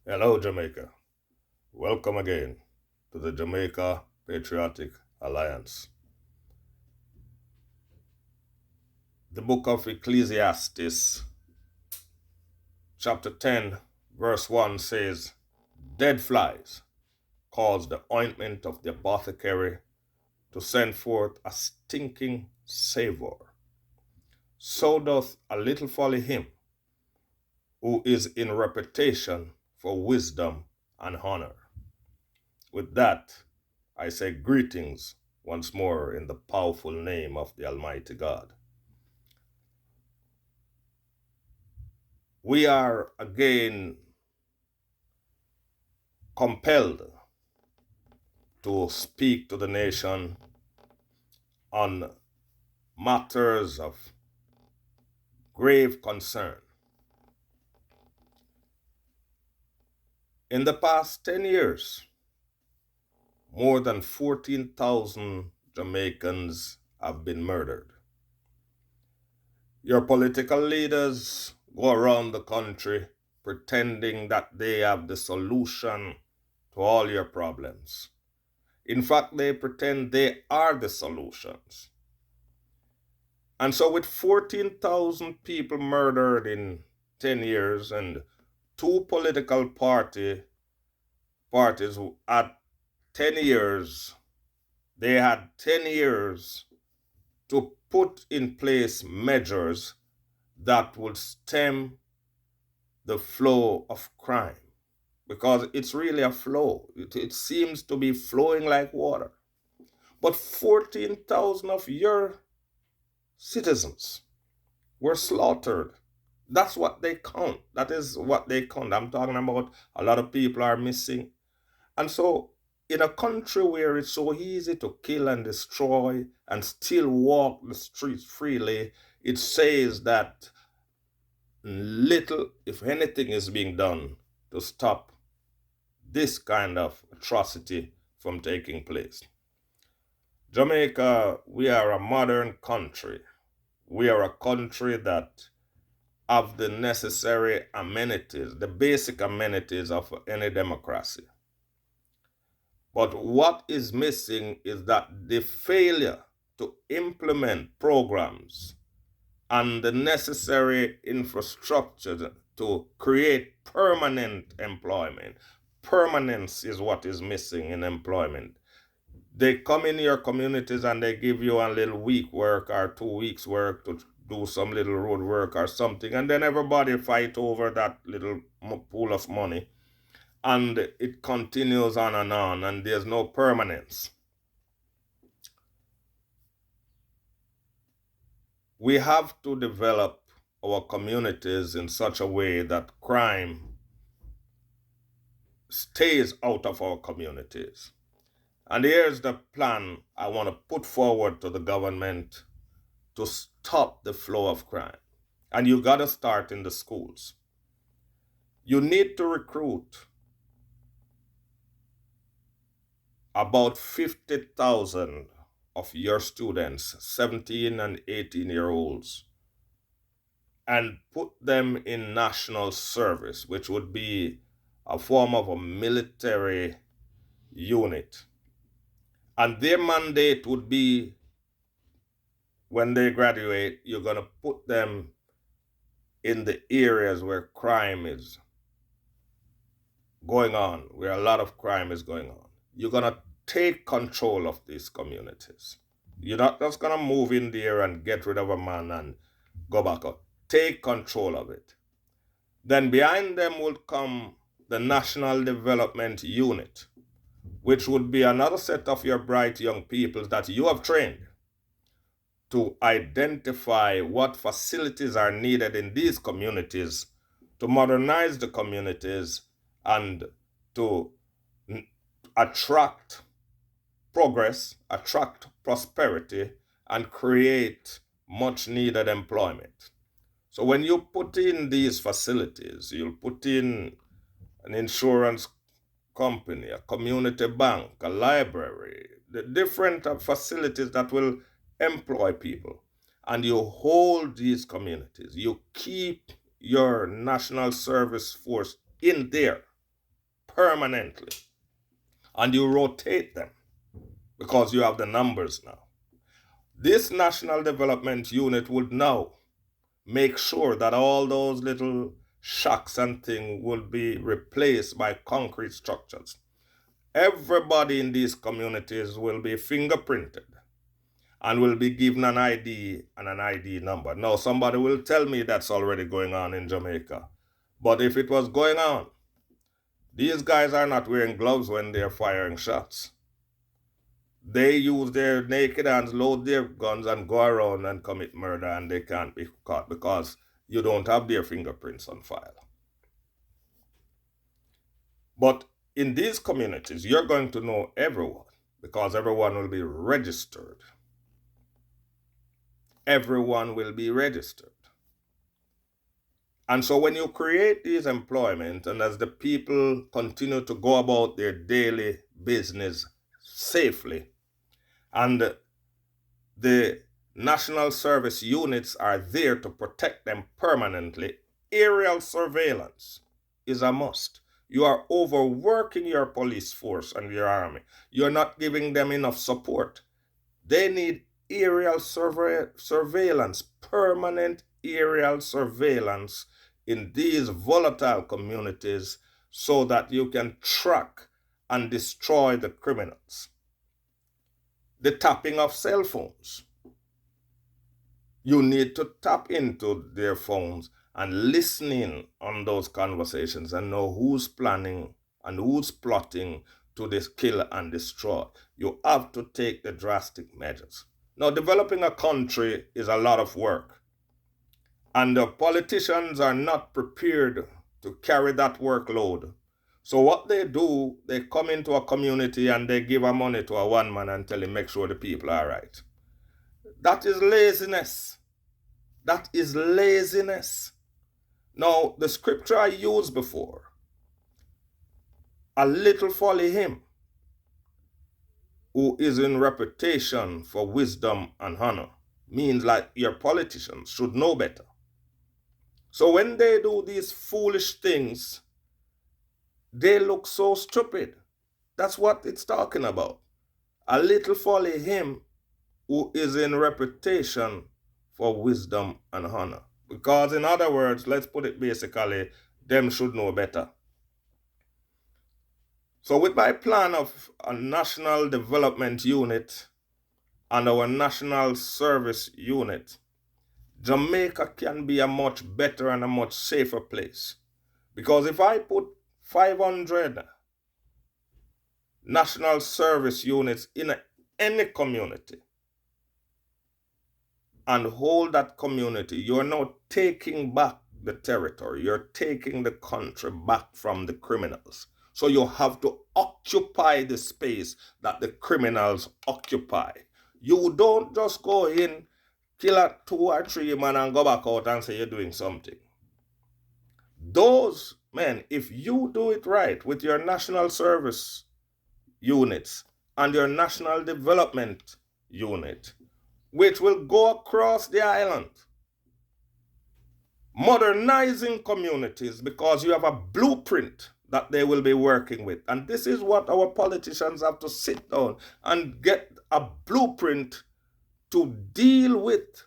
Hello, Jamaica. Welcome again to the Jamaica Patriotic Alliance. The book of Ecclesiastes, chapter 10, verse 1 says, Dead flies cause the ointment of the apothecary to send forth a stinking savor. So doth a little folly him who is in reputation for wisdom and honor. With that, I say greetings once more in the powerful name of the Almighty God. We are again compelled to speak to the nation on matters of grave concern. In the past 10 years, more than 14,000 Jamaicans have been murdered. Your political leaders go around the country pretending that they have the solution to all your problems. In fact, they pretend they are the solutions. And so, with 14,000 people murdered in 10 years and two political parties who at 10 years, they had 10 years to put in place measures that would stem the flow of crime. Because it's really a flow. It seems to be flowing like water. But 14,000 of your citizens were slaughtered. That's what they count. That is what they count. I'm talking about a lot of people are missing. And so, in a country where it's so easy to kill and destroy and still walk the streets freely, it says that little, if anything, is being done to stop this kind of atrocity from taking place. Jamaica, we are a modern country. We are a country that have the necessary amenities, the basic amenities of any democracy. But what is missing is that the failure to implement programs and the necessary infrastructure to create permanent employment. Permanence is what is missing in employment. They come in your communities and they give you a little week work or 2 weeks work to do some little road work or something, and then everybody fight over that little pool of money, and it continues on, and there's no permanence. We have to develop our communities in such a way that crime stays out of our communities. And here's the plan I want to put forward to the government to stop the flow of crime. And you got to start in the schools. You need to recruit about 50,000 of your students, 17 and 18-year-olds, and put them in national service, which would be a form of a military unit. And their mandate would be, when they graduate, you're going to put them in the areas where crime is going on, where a lot of crime is going on. You're going to take control of these communities. You're not just going to move in there and get rid of a man and go back out. Take control of it. Then behind them will come the National Development Unit, which would be another set of your bright young people that you have trained to identify what facilities are needed in these communities to modernize the communities and to attract progress, attract prosperity, and create much needed employment. So when you put in these facilities, you'll put in an insurance company, a community bank, a library, the different facilities that will employ people. And you hold these communities. You keep your national service force in there. permanently. And you rotate them because you have the numbers now. This National Development Unit would now make sure that all those little shacks and things will be replaced by concrete structures. Everybody in these communities will be fingerprinted and will be given an ID and an ID number. Now, somebody will tell me that's already going on in Jamaica. But if it was going on, these guys are not wearing gloves when they're firing shots. They use their naked hands, load their guns, and go around and commit murder, and they can't be caught because you don't have their fingerprints on file. But in these communities, you're going to know everyone because everyone will be registered. Everyone will be registered. And so when you create these employment, and as the people continue to go about their daily business safely, and the national service units are there to protect them permanently, aerial surveillance is a must. You are overworking your police force and your army. You're not giving them enough support. They need aerial surveillance, permanent aerial surveillance in these volatile communities so that you can track and destroy the criminals. The tapping of cell phones. You need to tap into their phones and listen in on those conversations and know who's planning and who's plotting to kill and destroy. You have to take the drastic measures. Now, developing a country is a lot of work. And the politicians are not prepared to carry that workload. So what they do, they come into a community and they give money to a one man and tell him, make sure the people are right. That is laziness. That is laziness. Now, the scripture I used before, a little folly him who is in reputation for wisdom and honor, means like your politicians should know better. So when they do these foolish things, they look so stupid. That's what it's talking about. A little folly him who is in reputation for wisdom and honor. Because in other words, let's put it basically, them should know better. So with my plan of a national development unit and our national service unit, Jamaica can be a much better and a much safer place. Because if I put 500 national service units in any community and hold that community, you're now taking back the territory. You're taking the country back from the criminals. So you have to occupy the space that the criminals occupy. You don't just go in, kill a 2 or 3 men and go back out and say you're doing something. Those men, if you do it right with your national service units and your national development unit, which will go across the island, modernizing communities because you have a blueprint that they will be working with. And this is what our politicians have to sit down and get a blueprint to deal with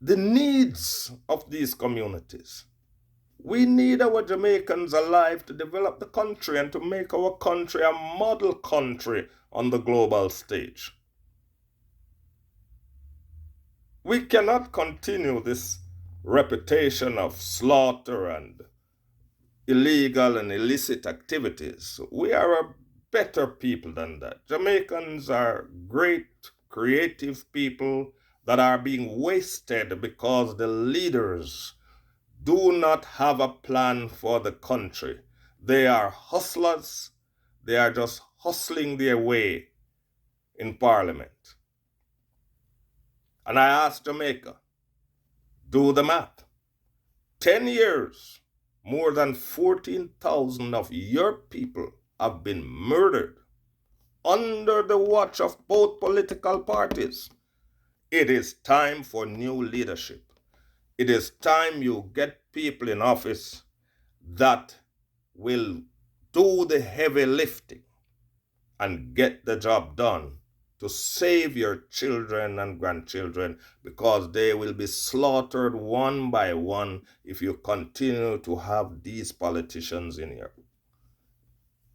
the needs of these communities. We need our Jamaicans alive to develop the country and to make our country a model country on the global stage. We cannot continue this reputation of slaughter and illegal and illicit activities. We are a better people than that. Jamaicans are great, creative people that are being wasted because the leaders do not have a plan for the country. They are hustlers. They are just hustling their way in Parliament. And I asked Jamaica, do the math. 10 years, more than 14,000 of your people have been murdered under the watch of both political parties. It is time for new leadership. It is time you get people in office that will do the heavy lifting and get the job done to save your children and grandchildren, because they will be slaughtered one by one if you continue to have these politicians in here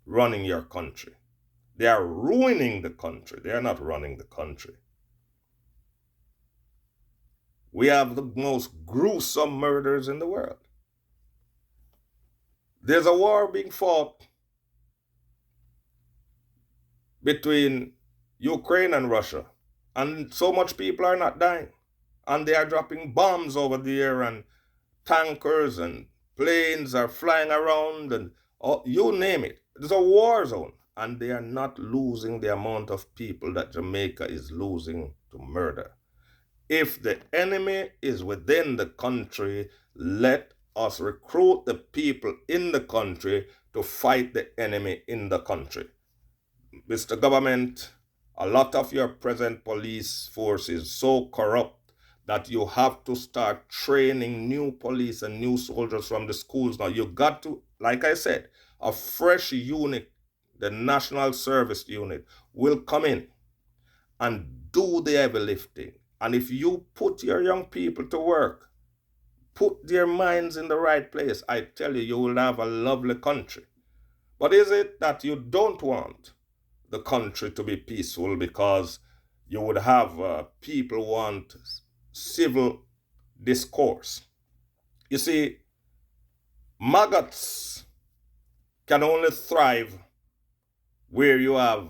running your country. They are ruining the country. They are not running the country. We have the most gruesome murders in the world. There's a war being fought between Ukraine and Russia, and so much people are not dying. And they are dropping bombs over there, and tankers and planes are flying around, and you name it. It's a war zone. And they are not losing the amount of people that Jamaica is losing to murder. If the enemy is within the country, let us recruit the people in the country to fight the enemy in the country. Mr. Government, a lot of your present police force is so corrupt that you have to start training new police and new soldiers from the schools now. You got to, like I said, a fresh unit, the National Service Unit, will come in and do the heavy lifting. And if you put your young people to work, put their minds in the right place, I tell you, you will have a lovely country. But is it that you don't want the country to be peaceful because you would have people want civil discourse? You see, maggots can only thrive where you have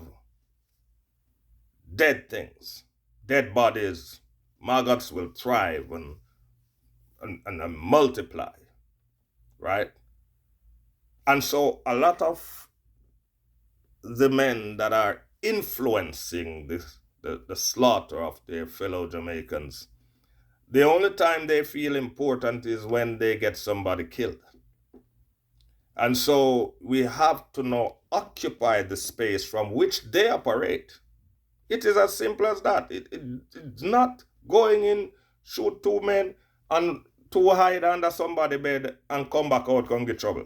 dead things, dead bodies. Maggots will thrive and multiply, right? And so a lot of the men that are influencing the slaughter of their fellow Jamaicans, the only time they feel important is when they get somebody killed. And so we have to now occupy the space from which they operate. It is as simple as that. It's not going in, shoot two men, and to hide under somebody's bed and come back out and get trouble.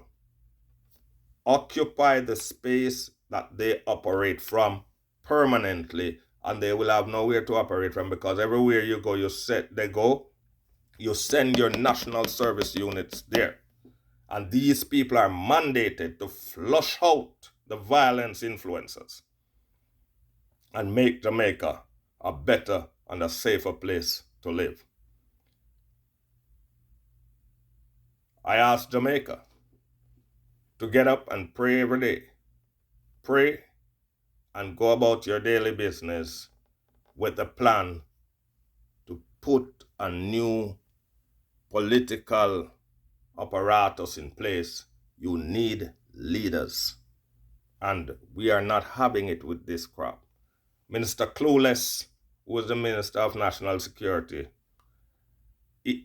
Occupy the space that they operate from permanently, and they will have nowhere to operate from, because everywhere you go, you send your national service units there. And these people are mandated to flush out the violence influences and make Jamaica a better and a safer place to live. I ask Jamaica to get up and pray every day. Pray and go about your daily business with a plan to put a new political apparatus in place. You need leaders. And we are not having it with this crop. Minister Clueless, who was the Minister of National Security,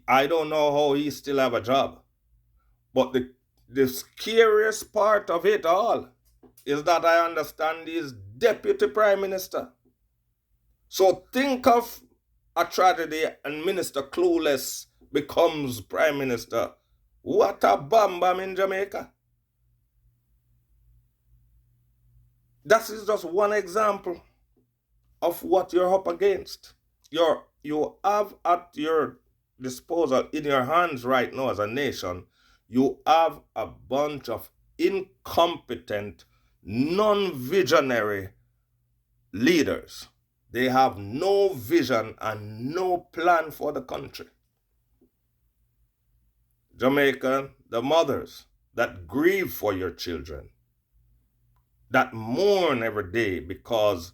I don't know how he still have a job. But the scariest part of it all is that I understand he is Deputy Prime Minister. So think of a tragedy and Minister Clueless becomes Prime Minister. What a bam bam in Jamaica. That is just one example of what you're up against. You have at your disposal, in your hands right now as a nation, you have a bunch of incompetent, non-visionary leaders. They have no vision and no plan for the country. Jamaica, the mothers that grieve for your children, that mourn every day because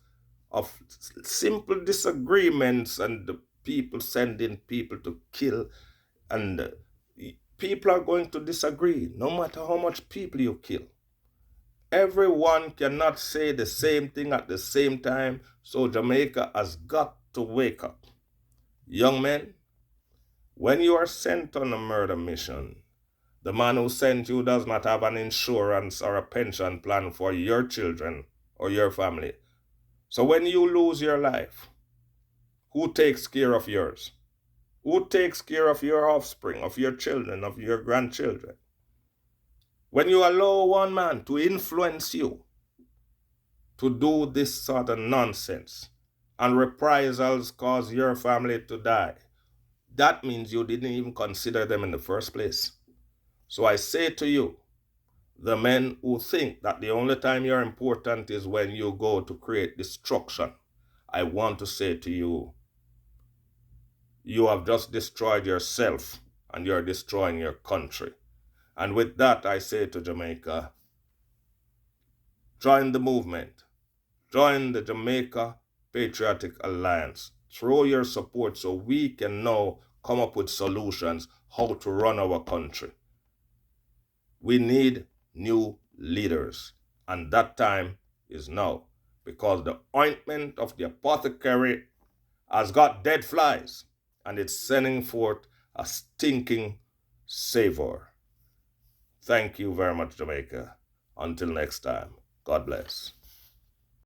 of simple disagreements and the people sending people to kill, and people are going to disagree no matter how much people you kill. Everyone cannot say the same thing at the same time, so Jamaica has got to wake up. Young men, when you are sent on a murder mission, the man who sent you does not have an insurance or a pension plan for your children or your family. So when you lose your life, who takes care of yours? Who takes care of your offspring, of your children, of your grandchildren? When you allow one man to influence you to do this sort of nonsense and reprisals cause your family to die, that means you didn't even consider them in the first place. So I say to you, the men who think that the only time you're important is when you go to create destruction, I want to say to you, you have just destroyed yourself and you're destroying your country. And with that, I say to Jamaica, join the movement. Join the Jamaica Patriotic Alliance. Throw your support so we can now come up with solutions how to run our country. We need new leaders, and that time is now, because the ointment of the apothecary has got dead flies and it's sending forth a stinking savor. Thank you very much, Jamaica. Until next time, God bless.